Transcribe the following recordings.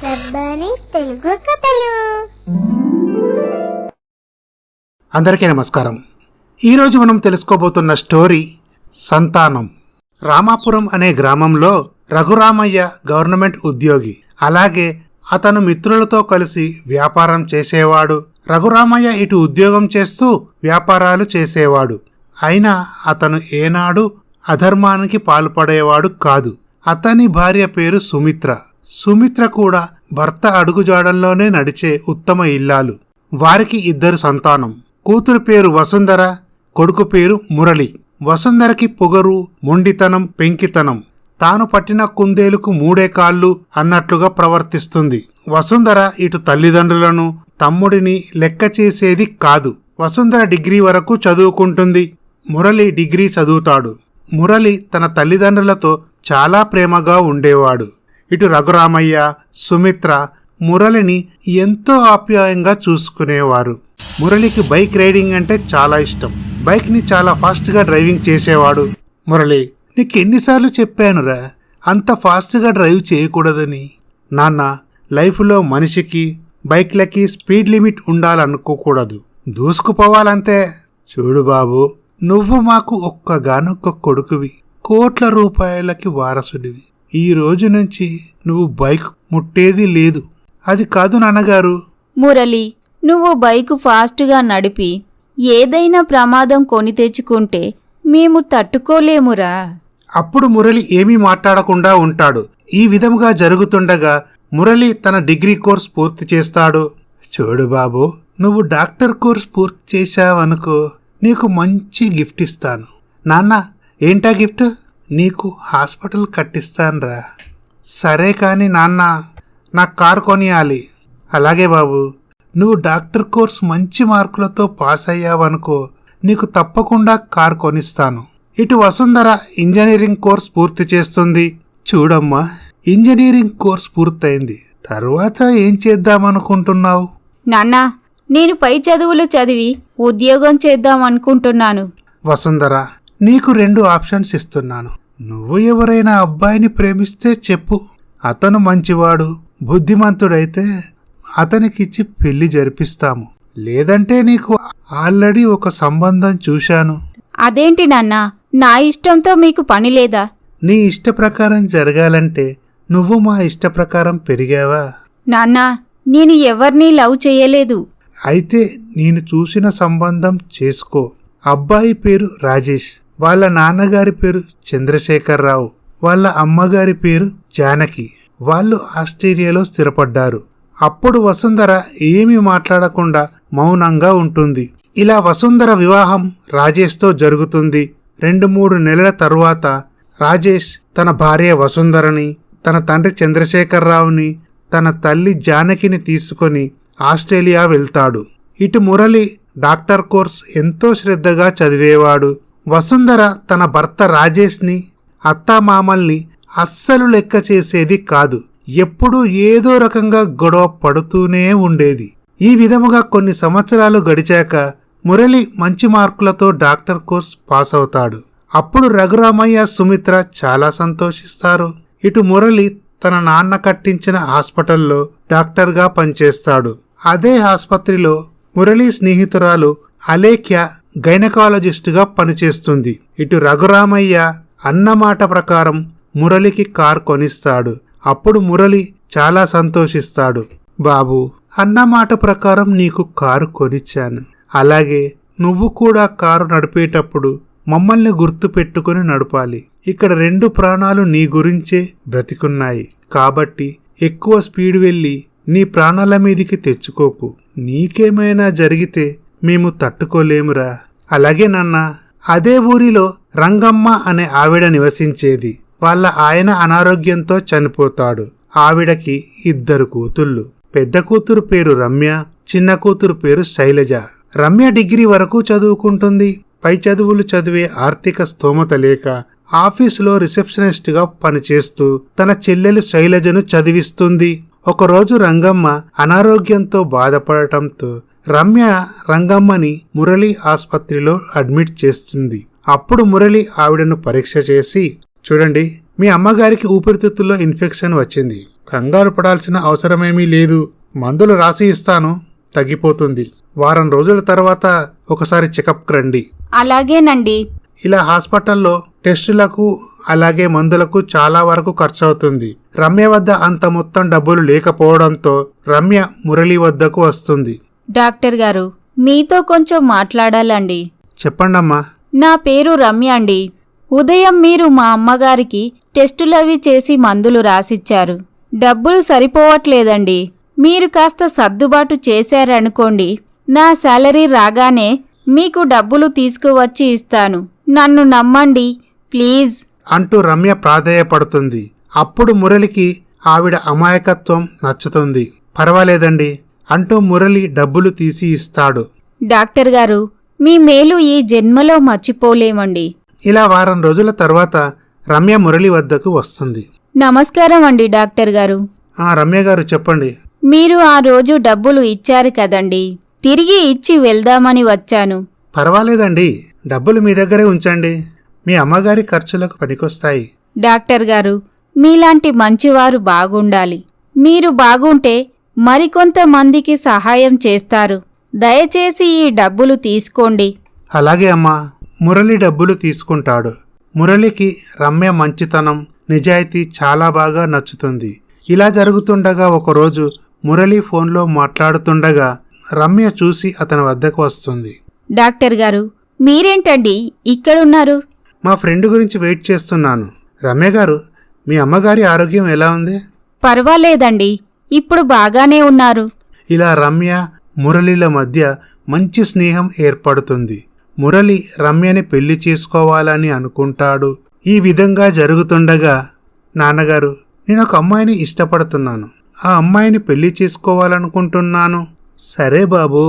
రబ్బాని తెలుగు కథలు. అందరికీ నమస్కారం. ఈరోజు మనం తెలుసుకోబోతున్న స్టోరీ సంతానం. రామాపురం అనే గ్రామంలో రఘురామయ్య గవర్నమెంట్ ఉద్యోగి. అలాగే అతను మిత్రులతో కలిసి వ్యాపారం చేసేవాడు. రఘురామయ్య ఇటు ఉద్యోగం చేస్తూ వ్యాపారాలు చేసేవాడు. అయినా అతను ఏనాడు అధర్మానికి పాల్పడేవాడు కాదు. అతని భార్య పేరు సుమిత్ర. సుమిత్ర కూడా భర్త అడుగుజాడల్లోనే నడిచే ఉత్తమ ఇల్లాలు. వారికి 2 సంతానం. కూతురు పేరు వసుంధర, కొడుకు పేరు మురళి. వసుంధరకి పొగరు, మొండితనం, పెంకితనం. తాను పట్టిన కుందేలుకు 3 కాళ్ళు అన్నట్లుగా ప్రవర్తిస్తుంది. వసుంధర ఇటు తల్లిదండ్రులను, తమ్ముడిని లెక్క చేసేది కాదు. వసుంధర డిగ్రీ వరకు చదువుకుంటుంది. మురళి డిగ్రీ చదువుతాడు. మురళి తన తల్లిదండ్రులతో చాలా ప్రేమగా ఉండేవాడు. ఇటు రఘురామయ్య, సుమిత్ర మురళిని ఎంతో ఆప్యాయంగా చూసుకునేవారు. మురళికి బైక్ రైడింగ్ అంటే చాలా ఇష్టం. బైక్ని చాలా ఫాస్ట్గా డ్రైవింగ్ చేసేవాడు. మురళి, నీకెన్నిసార్లు చెప్పానురా అంత ఫాస్ట్గా డ్రైవ్ చేయకూడదని. నాన్న, లైఫ్లో మనిషికి బైక్లకి స్పీడ్ లిమిట్ ఉండాలనుకోకూడదు, దూసుకుపోవాలంతే. చూడు బాబు, నువ్వు మాకు ఒక్కగానొక్క కొడుకువి, కోట్ల రూపాయలకి వారసుడివి. ఈ రోజు నుంచి నువ్వు బైక్ ముట్టేది లేదు. అది కాదు నాన్నగారు. మురళి, నువ్వు బైకు ఫాస్టుగా నడిపి ఏదైనా ప్రమాదం కొని తెచ్చుకుంటే మేము తట్టుకోలేమురా. అప్పుడు మురళి ఏమీ మాట్లాడకుండా ఉంటాడు. ఈ విధముగా జరుగుతుండగా మురళి తన డిగ్రీ కోర్స్ పూర్తి చేస్తాడు. చూడు బాబు, నువ్వు డాక్టర్ కోర్స్ పూర్తి చేశావనుకో, నీకు మంచి గిఫ్ట్ ఇస్తాను. నాన్న, ఏంటా గిఫ్ట్? నీకు హాస్పిటల్ కట్టిస్తానురా. సరే కానీ నాన్న, నాకు కారు కొనియాలి. అలాగే బాబు, నువ్వు డాక్టర్ కోర్స్ మంచి మార్కులతో పాస్ అయ్యావనుకో, నీకు తప్పకుండా కారు కొనిస్తాను. ఇటు వసుంధర ఇంజనీరింగ్ కోర్స్ పూర్తి చేస్తుంది. చూడమ్మా, ఇంజనీరింగ్ కోర్స్ పూర్తయింది. తర్వాత ఏం చేద్దామనుకుంటున్నావు? నాన్నా, నేను పై చదువులు చదివి ఉద్యోగం చేద్దామనుకుంటున్నాను. వసుంధర, నీకు 2 ఆప్షన్స్ ఇస్తున్నాను. నువ్వు ఎవరైనా అబ్బాయిని ప్రేమిస్తే చెప్పు. అతను మంచివాడు, బుద్ధిమంతుడైతే అతనికిచ్చి పెళ్లి జరిపిస్తాము. లేదంటే నీకు ఆల్రెడీ ఒక సంబంధం చూశాను. అదేంటి నాన్నా, నా ఇష్టంతో మీకు పని లేదా? నీ ఇష్ట ప్రకారం జరగాలంటే నువ్వు మా ఇష్ట ప్రకారం పెరిగావా? నాన్నా, నేను ఎవరినీ లవ్ చేయలేదు. అయితే నేను చూసిన సంబంధం చేసుకో. అబ్బాయి పేరు రాజేష్. వాళ్ళ నాన్నగారి పేరు చంద్రశేఖరరావు. వాళ్ళ అమ్మగారి పేరు జానకి. వాళ్ళు ఆస్ట్రేలియాలో స్థిరపడ్డారు. అప్పుడు వసుంధర ఏమీ మాట్లాడకుండా మౌనంగా ఉంటుంది. ఇలా వసుంధర వివాహం రాజేష్తో జరుగుతుంది. 2-3 నెలల తరువాత రాజేష్ తన భార్య వసుంధరని, తన తండ్రి చంద్రశేఖరరావుని, తన తల్లి జానకిని తీసుకొని ఆస్ట్రేలియా వెళ్తాడు. ఇటు మురళి డాక్టర్ కోర్స్ ఎంతో శ్రద్ధగా చదివేవాడు. వసుంధర తన భర్త రాజేష్ని, అత్తామామల్ని అస్సలు లెక్క చేసేది కాదు. ఎప్పుడూ ఏదో రకంగా గొడవ పడుతూనే ఉండేది. ఈ విధముగా కొన్ని సంవత్సరాలు గడిచాక మురళి మంచి మార్కులతో డాక్టర్ కోర్స్ పాస్ అవుతాడు. అప్పుడు రఘురామయ్య, సుమిత్ర చాలా సంతోషిస్తారు. ఇటు మురళి తన నాన్న కట్టించిన హాస్పిటల్లో డాక్టర్గా పనిచేస్తాడు. అదే ఆసుపత్రిలో మురళి స్నేహితురాలు అలేఖ్య గైనకాలజిస్టుగా పనిచేస్తుంది. ఇటు రఘురామయ్య అన్నమాట ప్రకారం మురళికి కారు కొనిస్తాడు. అప్పుడు మురళి చాలా సంతోషిస్తాడు. బాబు, అన్నమాట ప్రకారం నీకు కారు కొనిచ్చాను. అలాగే నువ్వు కూడా కారు నడిపేటప్పుడు మమ్మల్ని గుర్తు పెట్టుకుని నడపాలి. ఇక్కడ 2 ప్రాణాలు నీ గురించే బ్రతికున్నాయి. కాబట్టి ఎక్కువ స్పీడ్ వెళ్ళి నీ ప్రాణాల మీదికి తెచ్చుకోకు. నీకేమైనా జరిగితే మేము తట్టుకోలేమురా. అలాగే నాన్న. అదే ఊరిలో రంగమ్మ అనే ఆవిడ నివసించేది. వాళ్ళ ఆయన అనారోగ్యంతో చనిపోతాడు. ఆవిడకి 2 కూతుళ్ళు. పెద్ద కూతురు పేరు రమ్య, చిన్న కూతురు పేరు శైలజ. రమ్య డిగ్రీ వరకు చదువుకుంటుంది. పై చదువులు చదివే ఆర్థిక స్తోమత లేక ఆఫీసులో రిసెప్షనిస్ట్గా పనిచేస్తూ తన చెల్లెలు శైలజను చదివిస్తుంది. ఒకరోజు రంగమ్మ అనారోగ్యంతో బాధపడటంతో రమ్య రంగమ్మని మురళి ఆసుపత్రిలో అడ్మిట్ చేస్తుంది. అప్పుడు మురళి ఆవిడను పరీక్ష చేసి, చూడండి, మీ అమ్మగారికి ఊపిరితిత్తుల్లో ఇన్ఫెక్షన్ వచ్చింది. కంగారు పడాల్సిన అవసరమేమీ లేదు. మందులు రాసి ఇస్తాను, తగ్గిపోతుంది. వారం రోజుల తర్వాత ఒకసారి చెకప్కి రండి. అలాగేనండి. ఇలా హాస్పిటల్లో టెస్టులకు అలాగే మందులకు చాలా వరకు ఖర్చు అవుతుంది. రమ్య వద్ద అంత మొత్తం డబ్బులు లేకపోవడంతో రమ్య మురళి వద్దకు వస్తుంది. డాక్టర్ గారు, మీతో కొంచెం మాట్లాడాలండి. చెప్పండమ్మా. నా పేరు రమ్య అండి. ఉదయం మీరు మా అమ్మగారికి టెస్టులవి చేసి మందులు రాసిచ్చారు. డబ్బులు సరిపోవట్లేదండి. మీరు కాస్త సర్దుబాటు చేశారనుకోండి, నా శాలరీ రాగానే మీకు డబ్బులు తీసుకువచ్చి ఇస్తాను. నన్ను నమ్మండి ప్లీజ్ అంటూ రమ్య ప్రాధేయపడుతుంది. అప్పుడు మురళికి ఆవిడ అమాయకత్వం నచ్చుతుంది. పర్వాలేదండి అంటూ మురళి డబ్బులు తీసి ఇస్తాడు. డాక్టర్ గారు, మీ మేలు ఈ జన్మలో మర్చిపోలేమండి. ఇలా వారం రోజుల తర్వాత రమ్య మురళి వద్దకు వస్తుంది. నమస్కారం అండి డాక్టర్ గారు. రమ్య గారు చెప్పండి. మీరు ఆ రోజు డబ్బులు ఇచ్చారు కదండి, తిరిగి ఇచ్చి వెళ్దామని వచ్చాను. పర్వాలేదండి, డబ్బులు మీ దగ్గరే ఉంచండి. మీ అమ్మగారి ఖర్చులకు పనికొస్తాయి. డాక్టర్ గారు, మీలాంటి మంచివారు బాగుండాలి. మీరు బాగుంటే మరికొంతమందికి సహాయం చేస్తారు. దయచేసి ఈ డబ్బులు తీసుకోండి. అలాగే అమ్మా. మురళి డబ్బులు తీసుకుంటాడు. మురళికి రమ్య మంచితనం, నిజాయితీ చాలా బాగా నచ్చుతుంది. ఇలా జరుగుతుండగా ఒకరోజు మురళి ఫోన్లో మాట్లాడుతుండగా రమ్య చూసి అతని వద్దకు వస్తుంది. డాక్టర్ గారు, మీరేంటండి ఇక్కడున్నారు? మా ఫ్రెండ్ గురించి వెయిట్ చేస్తున్నాను. రమ్య గారు, మీ అమ్మగారి ఆరోగ్యం ఎలా ఉంది? పర్వాలేదండి, ఇప్పుడు బాగానే ఉన్నారు. ఇలా రమ్య మురళిల మధ్య మంచి స్నేహం ఏర్పడుతుంది. మురళి రమ్యని పెళ్లి చేసుకోవాలని అనుకుంటాడు. ఈ విధంగా జరుగుతుండగా, నాన్నగారు, నేను ఒక అమ్మాయిని ఇష్టపడుతున్నాను. ఆ అమ్మాయిని పెళ్లి చేసుకోవాలనుకుంటున్నాను. సరే బాబూ,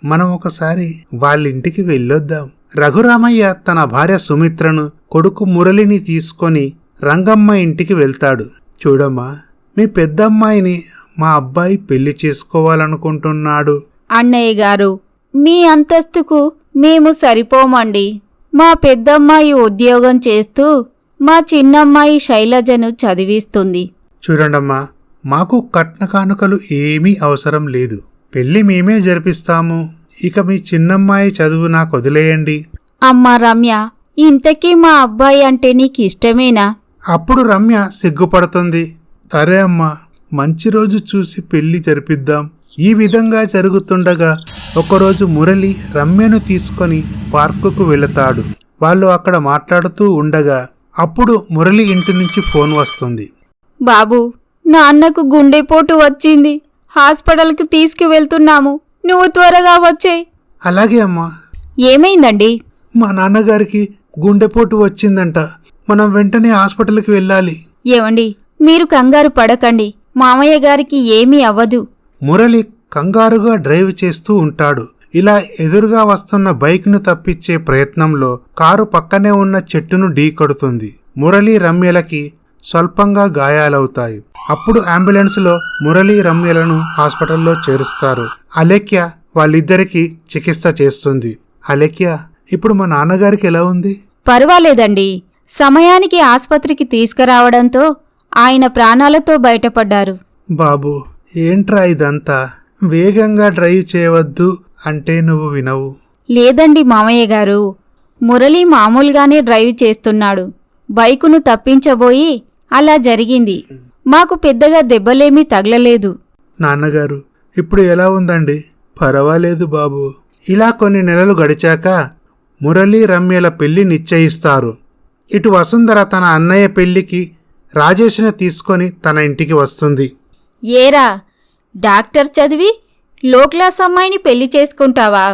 మనం ఒకసారి వాళ్ళింటికి వెళ్ళొద్దాం. రఘురామయ్య తన భార్య సుమిత్రను, కొడుకు మురళిని తీసుకొని రంగమ్మ ఇంటికి వెళ్తాడు. చూడమ్మా, మీ పెద్దమ్మాయిని మా అబ్బాయి పెళ్లి చేసుకోవాలనుకుంటున్నాడు. అన్నయ్య గారు, మీ అంతస్తుకు మేము సరిపోమండి. మా పెద్దమ్మాయి ఉద్యోగం చేస్తూ మా చిన్నమ్మాయి శైలజను చదివిస్తుంది. చూడండమ్మా, మాకు కట్న కానుకలు ఏమీ అవసరం లేదు. పెళ్లి మేమే జరిపిస్తాము. ఇక మీ చిన్నమ్మాయి చదువు నాకు వదిలేయండి. అమ్మా రమ్య, ఇంతకీ మా అబ్బాయి అంటే నీకు ఇష్టమేనా? అప్పుడు రమ్య సిగ్గుపడుతుంది. సరే అమ్మా, మంచి రోజు చూసి పెళ్లి జరిపిద్దాం. ఈ విధంగా జరుగుతుండగా ఒకరోజు మురళి రమ్యను తీసుకొని పార్కుకు వెళతాడు. వాళ్ళు అక్కడ మాట్లాడుతూ ఉండగా అప్పుడు మురళి ఇంటి నుంచి ఫోన్ వస్తుంది. బాబూ, నాన్నకు గుండెపోటు వచ్చింది. హాస్పిటల్కి తీసుకువెళ్తున్నాము. నువ్వు త్వరగా వచ్చేయ్. అలాగే అమ్మా. ఏమైందండి? మా నాన్నగారికి గుండెపోటు వచ్చిందంట. మనం వెంటనే హాస్పిటల్కి వెళ్ళాలి. ఏమండి, మీరు కంగారు పడకండి. మామయ్య గారికి ఏమీ అవ్వదు. మురళి కంగారుగా డ్రైవ్ చేస్తూ ఉంటాడు. ఇలా ఎదురుగా వస్తున్న బైక్ను తప్పించే ప్రయత్నంలో కారు పక్కనే ఉన్న చెట్టును ఢీకొడుతుంది. మురళి రమ్యలకి స్వల్పంగా గాయాలవుతాయి. అప్పుడు అంబులెన్స్లో మురళి రమ్యలను హాస్పిటల్లో చేరుస్తారు. అలేఖ్య వాళ్ళిద్దరికీ చికిత్స చేస్తుంది. అలేఖ్య, ఇప్పుడు మా నాన్నగారికి ఎలా ఉంది? పర్వాలేదండి. సమయానికి ఆస్పత్రికి తీసుకురావడంతో ఆయన ప్రాణాలతో బయటపడ్డారు. బాబు, ఏంట్రా ఇదంతా? వేగంగా డ్రైవ్ చేయవద్దు అంటే నువ్వు వినవు. లేదండి మామయ్య గారు, మురళి మామూలుగానే డ్రైవ్ చేస్తున్నాడు. బైకును తప్పించబోయి అలా జరిగింది. మాకు పెద్దగా దెబ్బలేమీ తగలలేదు. నాన్నగారు, ఇప్పుడు ఎలా ఉందండి? పర్వాలేదు బాబు. ఇలా కొన్ని నెలలు గడిచాక మురళి రమ్యల పెళ్లి నిశ్చయిస్తారు. ఇటు వసుంధర తన అన్నయ్య పెళ్లికి రాజేష్ని తీసుకొని తన ఇంటికి వస్తుంది. ఏరా, డాక్టర్ చదివి లో క్లాస్ అమ్మాయిని పెళ్లి చేసుకుంటావా?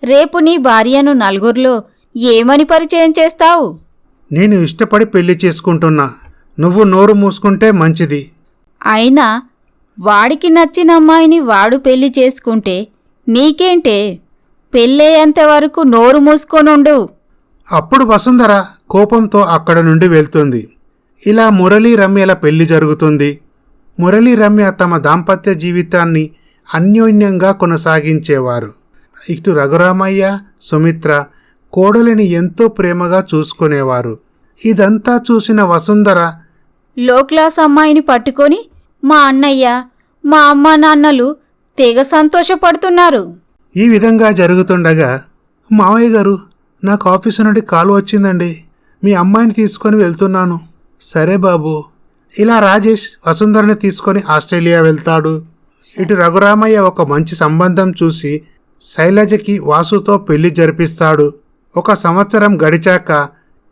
రేపు నీ భార్యను నలుగురిలో ఏమని పరిచయం చేస్తావు? నేను ఇష్టపడి పెళ్లి చేసుకుంటున్నా. నువ్వు నోరు మూసుకుంటే మంచిది. అయినా వాడికి నచ్చిన అమ్మాయిని వాడు పెళ్లి చేసుకుంటే నీకేంటే? పెళ్ళయ్యేంతవరకు నోరు మూసుకొనుండు. అప్పుడు వసుంధర కోపంతో అక్కడ నుండి వెళ్తుంది. ఇలా మురళి రమ్యల పెళ్లి జరుగుతుంది. మురళి రమ్య తమ దాంపత్య జీవితాన్ని అన్యోన్యంగా కొనసాగించేవారు. ఇటు రఘురామయ్య, సుమిత్ర కోడలిని ఎంతో ప్రేమగా చూసుకునేవారు. ఇదంతా చూసిన వసుంధర, లో క్లాస్ అమ్మాయిని పట్టుకొని మా అన్నయ్య మా అమ్మ నాన్నలు తెగ సంతోషపడుతున్నారు. ఈ విధంగా జరుగుతుండగా, మావయ్య గారు, నాకు ఆఫీసు నుండి కాల్ వచ్చిందండి, మీ అమ్మాయిని తీసుకొని వెళ్తున్నాను. సరే బాబు. ఇలా రాజేష్ వసుంధరని తీసుకొని ఆస్ట్రేలియా వెళ్తాడు. ఇటు రఘురామయ్య ఒక మంచి సంబంధం చూసి శైలజకి వాసుతో పెళ్లి జరిపిస్తాడు. 1 సంవత్సరం గడిచాక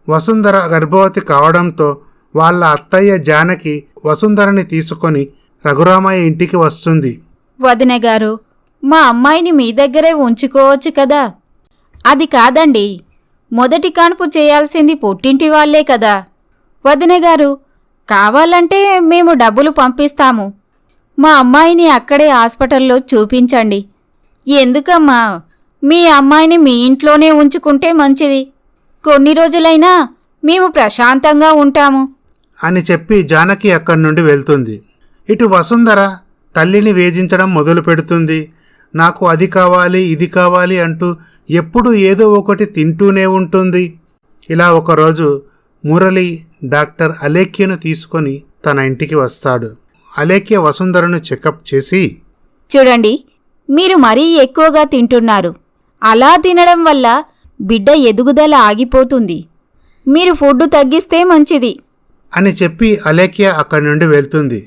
వసుంధర గర్భవతి కావడంతో వాళ్ళ అత్తయ్య జానకి వసుంధరని తీసుకొని రఘురామయ్య ఇంటికి వస్తుంది. వదిన గారు, మా అమ్మాయిని మీ దగ్గరే ఉంచుకోవచ్చు కదా. అది కాదండి, మొదటి కాన్పు చేయాల్సింది పుట్టింటి వాళ్లే కదా. వదిన గారు, కావాలంటే మేము డబ్బులు పంపిస్తాము. మా అమ్మాయిని అక్కడే హాస్పిటల్లో చూపించండి. ఎందుకమ్మా, మీ అమ్మాయిని మీ ఇంట్లోనే ఉంచుకుంటే మంచిది. కొన్ని రోజులైనా మేము ప్రశాంతంగా ఉంటాము అని చెప్పి జానకి అక్కడి నుండి వెళ్తుంది. ఇటు వసుంధర తల్లిని వేధించడం మొదలు పెడుతుంది. నాకు అది కావాలి, ఇది కావాలి అంటూ ఎప్పుడూ ఏదో ఒకటి తింటూనే ఉంటుంది. ఇలా ఒకరోజు మురళి డాక్టర్ అలేఖ్యను తీసుకొని తన ఇంటికి వస్తాడు. అలేఖ్య వసుంధరను చెకప్ చేసి, చూడండి, మీరు మరీ ఎక్కువగా తింటున్నారు. అలా తినడం వల్ల బిడ్డ ఎదుగుదల ఆగిపోతుంది. మీరు ఫుడ్ తగ్గిస్తే మంచిది అని చెప్పి అలేఖ్య అక్కడి నుండి వెళ్తుంది.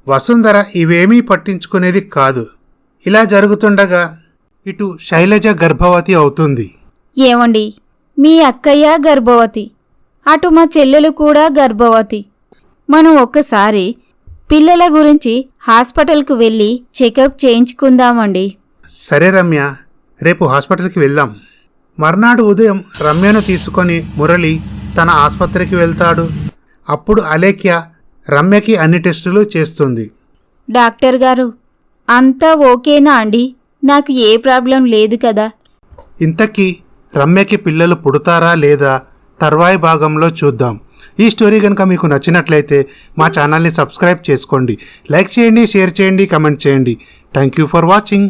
వసుంధర ఇవేమీ పట్టించుకునేది కాదు. ఇలా జరుగుతుండగా ఇటు శైలజ గర్భవతి అవుతుంది. ఏమండి, మీ అక్కయ్య గర్భవతి, అటు మా చెల్లెలు కూడా గర్భవతి. మనం ఒక్కసారి పిల్లల గురించి హాస్పిటల్కు వెళ్ళి చెకప్ చేయించుకుందామండి. సరే రమ్య, రేపు హాస్పిటల్కి వెళ్దాం. మర్నాడు ఉదయం రమ్యను తీసుకొని మురళి తన ఆసుపత్రికి వెళ్తాడు. అప్పుడు అలేఖ్య రమ్యకి అన్ని టెస్టులు చేస్తుంది. డాక్టర్ గారు, అంతా ఓకేనా అండి? నాకు ఏ ప్రాబ్లం లేదు కదా? ఇంతకీ రమ్యకి పిల్లలు పుడతారా లేదా తర్వాయి భాగంలో చూద్దాం. ఈ స్టోరీ కనుక మీకు నచ్చినట్లయితే మా ఛానల్ని సబ్స్క్రైబ్ చేసుకోండి, లైక్ చేయండి, షేర్ చేయండి, కమెంట్ చేయండి. Thank you for watching.